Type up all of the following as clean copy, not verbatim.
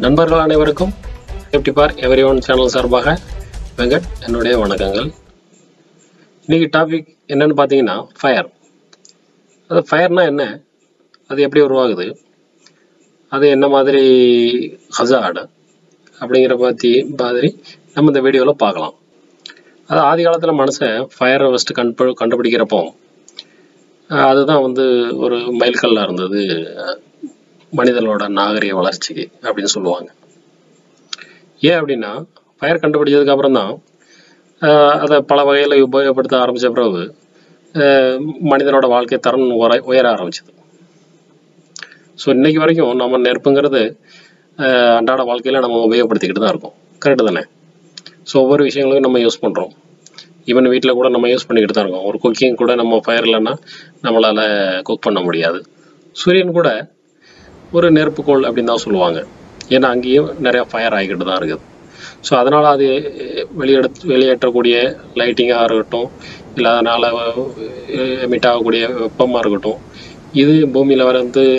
நண்பர்கள் அனைவருக்கும் safety for everyone channel சார்பாக வெங்கட் என்னுடைய வணக்கங்கள். இன்னைக்கு டாபிக் என்னன்னு பார்த்தீங்கன்னா ஃபயர். அது ஃபயர்னா என்ன, அது எப்படி உருவாகுது, அது என்ன மாதிரி ஹசார்டு அப்படிங்கிற மாதிரி நம்ம இந்த வீடியோவில் பார்க்கலாம். அது ஆதி காலத்தில் மனுஷன் ஃபயரை ஃபஸ்ட்டு கண்டுபிடிக்கிறப்போ அதுதான் ஒரு மைல்கல்லாக இருந்தது மனிதனோட நாகரிக வளர்ச்சிக்கு அப்படின்னு சொல்லுவாங்க. ஏன் அப்படின்னா ஃபயர் கண்டுபிடிச்சதுக்கு அப்புறம் தான் அதை பல வகையில் உபயோகப்படுத்த ஆரம்பித்த பிறகு மனிதனோட வாழ்க்கை தரம் உயர ஆரம்பிச்சது. ஸோ இன்னைக்கு வரைக்கும் நம்ம நெருப்புங்கிறது அன்றாட வாழ்க்கையில் நம்ம உபயோகப்படுத்திக்கிட்டு தான் இருக்கோம். கரெக்டு தானே? ஸோ ஒவ்வொரு விஷயங்களுக்கும் நம்ம யூஸ் பண்ணுறோம். ஈவன் வீட்டில் கூட நம்ம யூஸ் பண்ணிக்கிட்டு தான் இருக்கோம். ஒரு குக்கிங் கூட நம்ம ஃபயர் இல்லைன்னா நம்மளால் குக் பண்ண முடியாது. சூரியன் கூட ஒரு நெருப்புக்கோள் அப்படின்னு தான் சொல்லுவாங்க. ஏன்னா அங்கேயும் நிறையா ஃபயர் ஆகிக்கிட்டு தான் இருக்குது. ஸோ அதனால் அது வெளியேற்றக்கூடிய லைட்டிங்காக இருக்கட்டும், இல்லை அதனால் எமிட் ஆகக்கூடிய வெப்பமாக இருக்கட்டும், இது பூமியில்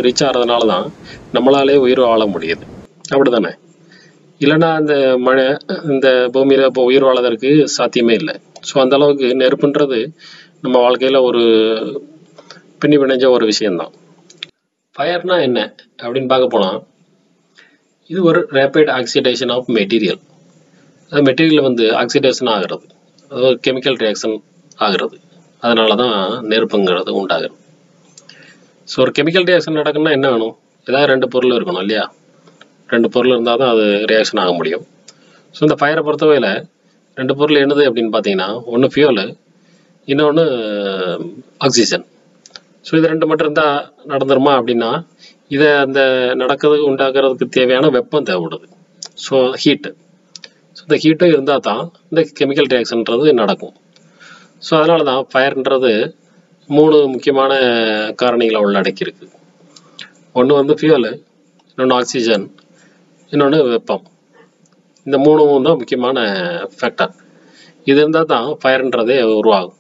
ரீச் ஆகிறதுனால தான் நம்மளாலே உயிர் வாழ முடியுது. அப்படி தானே? இல்லைன்னா இந்த பூமியில் இப்போ உயிர் வாழறதுக்கு சாத்தியமே இல்லை. ஸோ அந்தளவுக்கு நெருப்புன்றது நம்ம வாழ்க்கையில் ஒரு பின்னி பிணைஞ்ச ஒரு விஷயந்தான். ஃபயர்னா என்ன அப்படின்னு பார்க்க போனால், இது ஒரு ரேபிட் ஆக்சிடேஷன் ஆஃப் மெட்டீரியல். அது மெட்டீரியல் ஆக்சிடேஷன் ஆகிறது, அது கெமிக்கல் ரியாக்ஷன் ஆகிறது. அதனால தான் நெருப்புங்கிறது உண்டாகிறது. ஸோ ஒரு கெமிக்கல் ரியாக்ஷன் நடக்குன்னா என்ன வேணும்? ஏதாவது ரெண்டு பொருள் இருக்கணும் இல்லையா? ரெண்டு பொருள் இருந்தால் தான் அது ரியாக்ஷன் ஆக முடியும். ஸோ இந்த ஃபயரை பொறுத்தவரையில் ரெண்டு பொருள் என்னது அப்படின்னு பார்த்தீங்கன்னா, ஒன்று ஃபியூவலு, இன்னொன்று ஆக்சிஜன். ஸோ இது ரெண்டு மட்டும் இருந்தால் நடந்துருமா அப்படின்னா, இதை அந்த உண்டாக்குறதுக்கு தேவையான வெப்பம் தேவைப்படுது. So heat. ஸோ இந்த ஹீட்டும் இருந்தால் தான் இந்த கெமிக்கல் ரியாக்ஷன்றது நடக்கும். ஸோ அதனால தான் ஃபயர்ன்றது மூணு முக்கியமான காரணிகளை உள்ளடக்கியிருக்கு. ஒன்று ஃபியூவலு, இன்னொன்று ஆக்சிஜன், இன்னொன்று வெப்பம். இந்த மூணும் தான் முக்கியமான ஃபேக்டர். இது இருந்தால் தான் ஃபயர்ன்றதே உருவாகும்.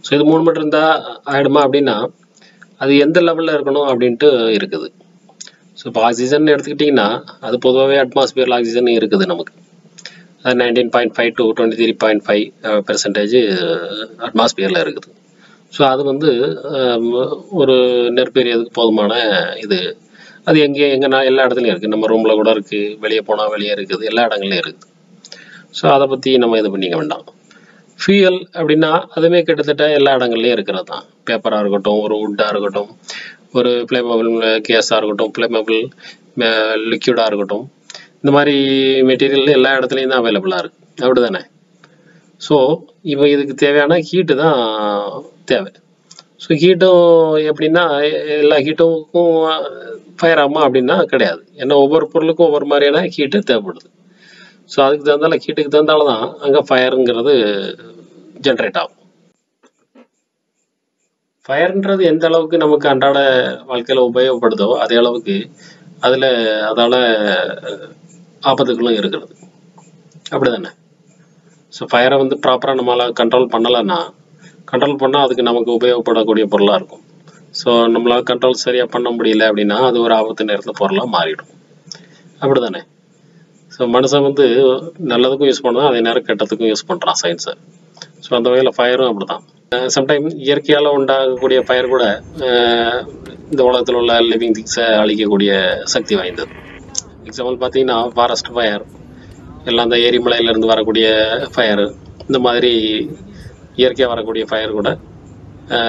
ஸோ இது மூணு மட்டும் இருந்தால் ஆகிடுமா அப்படின்னா, அது எந்த லெவலில் இருக்கணும் அப்படின்ட்டு இருக்குது. ஸோ இப்போ ஆக்சிஜன் எடுத்துக்கிட்டிங்கன்னா, அது பொதுவாகவே அட்மாஸ்பியரில் ஆக்சிஜன் இருக்குது நமக்கு. அது 19.5 to 23.5% அட்மாஸ்பியரில் இருக்குது. ஸோ அது ஒரு நெருப்பெரியதுக்கு போதுமான இது. அது எங்கன்னா எல்லா இடத்துலையும் இருக்குது. நம்ம ரூமில் கூட இருக்குது, வெளியே போனால் வெளியே இருக்குது, எல்லா இடங்கள்லையும் இருக்குது. ஸோ அதை பற்றி நம்ம இது பண்ணிக்க வேண்டாம். ஃபியூயல் அப்படின்னா அதுவுமே கிட்டத்தட்ட எல்லா இடங்கள்லையும் இருக்கிறது தான். பேப்பராக இருக்கட்டும், ஒரு வுட்டாக இருக்கட்டும், ஒரு ஃப்ளேமபிள் கேஸாக இருக்கட்டும், ஃப்ளேமபிள் லிக்யூடாக இருக்கட்டும், இந்த மாதிரி மெட்டீரியல் எல்லா இடத்துலையும் தான் அவைலபிளாக இருக்குது. அப்படி தானே? ஸோ இப்போ இதுக்கு தேவையான ஹீட்டு தான் தேவை. ஸோ ஹீட்டும் எப்படின்னா, எல்லா ஹீட்டுக்கும் ஃபயர் ஆகுமா அப்படின்னா கிடையாது. ஏன்னா ஒவ்வொரு பொருளுக்கும் ஒவ்வொரு மாதிரியான ஹீட்டு தேவைப்படுது. ஸோ அதுக்கு தகுந்தால ஹீட்டுக்கு தகுந்தால தான் அங்கே ஃபயருங்கிறது ஜென்ரேட் ஆகும். ஃபயர்ன்றது எந்த அளவுக்கு நமக்கு அன்றாட வாழ்க்கையில் உபயோகப்படுதோ அதே அளவுக்கு அதால் ஆபத்துகளும் இருக்கிறது. அப்படி தானே? ஸோ ஃபயரை ப்ராப்பராக நம்மளால் கண்ட்ரோல் பண்ணால் அதுக்கு நமக்கு உபயோகப்படக்கூடிய பொருளாக இருக்கும். ஸோ நம்மளால் கண்ட்ரோல் சரியாக பண்ண முடியல அப்படின்னா அது ஒரு ஆபத்து நேரத்தில் பொருளாக மாறிடும். அப்படி தானே? ஸோ மனுஷன் நல்லதுக்கும் யூஸ் பண்ணுறான், அதே நேரம் கெட்டதுக்கும் யூஸ் பண்ணுறான் சயின்ஸை. ஸோ அந்த வகையில் ஃபயரும் அப்படி தான். சம்டைம் இயற்கையால் உண்டாகக்கூடிய ஃபயர் கூட இந்த உலகத்தில் உள்ள லிவிங் திங்ஸை அழிக்கக்கூடிய சக்தி வாய்ந்தது. எக்ஸாம்பிள் பார்த்தீங்கன்னா ஃபாரஸ்ட் ஃபயர், எல்லாம் அந்த எரிமலையிலேருந்து வரக்கூடிய ஃபயரு, இந்த மாதிரி இயற்கையாக வரக்கூடிய ஃபயர் கூட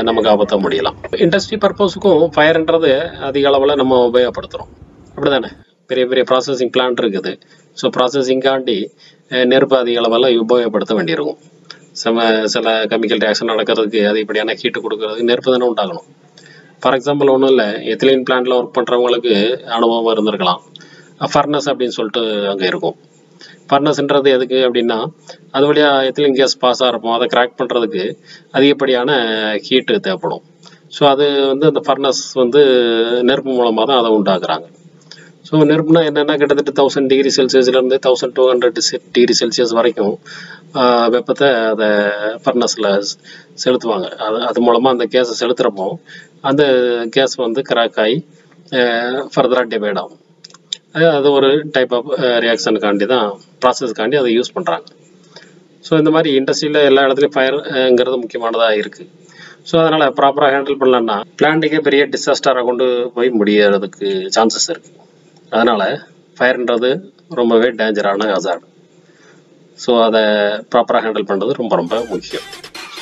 நமக்கு ஆபத்த முடியலாம். இண்டஸ்ட்ரி பர்பஸுக்கும் ஃபயர்ன்றது அதிக அளவில் நம்ம உபயோகப்படுத்துகிறோம். அப்படி தானே? பெரிய பெரிய ப்ராசஸிங் பிளான்ட் இருக்குது. ஸோ ப்ராசஸிங்காண்டி நெருப்பு அதிக அளவில் உபயோகப்படுத்த வேண்டியிருக்கும். சில கெமிக்கல் ரியாக்ஷன் நடக்கிறதுக்கு அதிகப்படியான ஹீட்டு கொடுக்கறதுக்கு நெருப்பு தானே உண்டாகணும். ஃபார் எக்ஸாம்பிள் ஒன்றும் இல்லை, எத்திலீன் பிளான்ட்டில் ஒர்க் பண்ணுறவங்களுக்கு அனுபவம் இருந்திருக்கலாம். ஃபர்னஸ் அப்படின்னு சொல்லிட்டு அங்கே இருக்கும். ஃபர்னஸ்ன்றது எதுக்கு அப்படின்னா, அது வழியாக எத்திலீன் கேஸ் பாஸ் ஆகிறப்போ அதை கிராக் பண்ணுறதுக்கு அதிகப்படியான ஹீட்டு தேவைப்படும். ஸோ அது அந்த ஃபர்னஸ் நெருப்பு மூலமாக தான் அதை உண்டாக்குறாங்க. ஸோ நெருப்புனா என்னென்னா, கிட்டத்தட்ட 1000 டிகிரி செல்சியஸ்லேருந்து 1200 டிகிரி செல்சியஸ் வரைக்கும் வெப்பத்தை அதை ஃபர்னஸில் செலுத்துவாங்க. அது மூலமாக அந்த கேஸை செலுத்துகிறப்போ அந்த கேஸ் கிராக் ஆகி ஃபர்தராக டிவைட் ஆகும். அது ஒரு டைப் ஆஃப் ரியாக்ஷனுக்காண்டி தான், ப்ராசஸ்க்காண்டி அதை யூஸ் பண்ணுறாங்க. ஸோ இந்த மாதிரி இண்டஸ்ட்ரியில் எல்லா இடத்துலையும் ஃபயருங்கிறது முக்கியமானதாக இருக்குது. ஸோ அதனால் ப்ராப்பராக ஹேண்டில் பண்ணலன்னா பிளான்ட்டுக்கே பெரிய டிசாஸ்டராக கொண்டு போய் முடியறதுக்கு சான்சஸ் இருக்குது. அதனால் ஃபயர்ன்றது ரொம்பவே டேஞ்சரான ஹசார்ட். ஸோ அதை ப்ராப்பராக ஹேண்டில் பண்ணுறது ரொம்ப ரொம்ப முக்கியம்.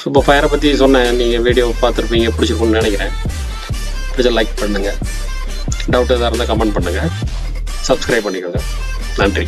ஸோ இப்போ ஃபயரை பற்றி சொன்னேன், நீங்கள் வீடியோ பார்த்துருப்பீங்க, பிடிச்சிருக்குன்னு நினைக்கிறேன். பிடிச்ச லைக் பண்ணுங்கள், டவுட் எதாக இருந்தால் கமெண்ட் பண்ணுங்கள், சப்ஸ்கிரைப் பண்ணிக்கோங்க. நன்றி.